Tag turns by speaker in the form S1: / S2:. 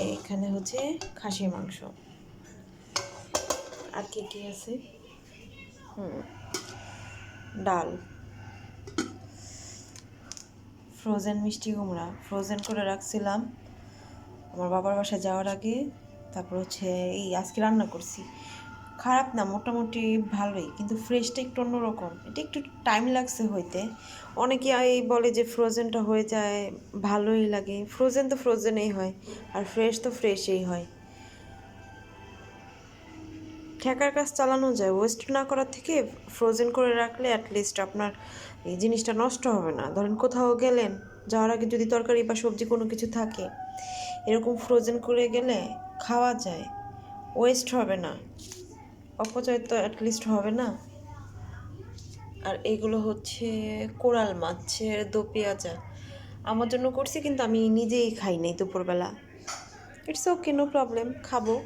S1: এখানে হচ্ছে খাসির মাংস। আর কি আছে? ডাল, ফ্রোজেন মিষ্টি কুমড়া ফ্রোজেন করে রাখছিলাম আমার বাবার বাসায় যাওয়ার আগে। তারপর হচ্ছে এই আজকে রান্না করছি। খারাপ না, মোটামুটি ভালোই, কিন্তু ফ্রেশটা একটু অন্যরকম। এটা একটু টাইম লাগছে হইতে। অনেকে এই বলে যে ফ্রোজেনটা হয়ে যায়, ভালোই লাগে। ফ্রোজেন তো ফ্রোজেনেই হয়, আর ফ্রেশ তো ফ্রেশেই হয়। ঠেকার কাজ চালানো যায়, ওয়েস্ট না করার থেকে ফ্রোজেন করে রাখলে অ্যাটলিস্ট আপনার এই জিনিসটা নষ্ট হবে না। ধরেন কোথাও গেলেন, যাওয়ার আগে যদি তরকারি বা সবজি কোনো কিছু থাকে, এরকম ফ্রোজেন করে গেলে খাওয়া যায়, ওয়েস্ট হবে না, অপচয় তো অ্যাটলিস্ট হবে না। আর এগুলো হচ্ছে কোরাল মাছের দো পেঁয়াজা। আমার জন্য করছি, কিন্তু আমি নিজেই খাই নাই দুপুরবেলা। ইটস ওকে, নো প্রবলেম, খাবো।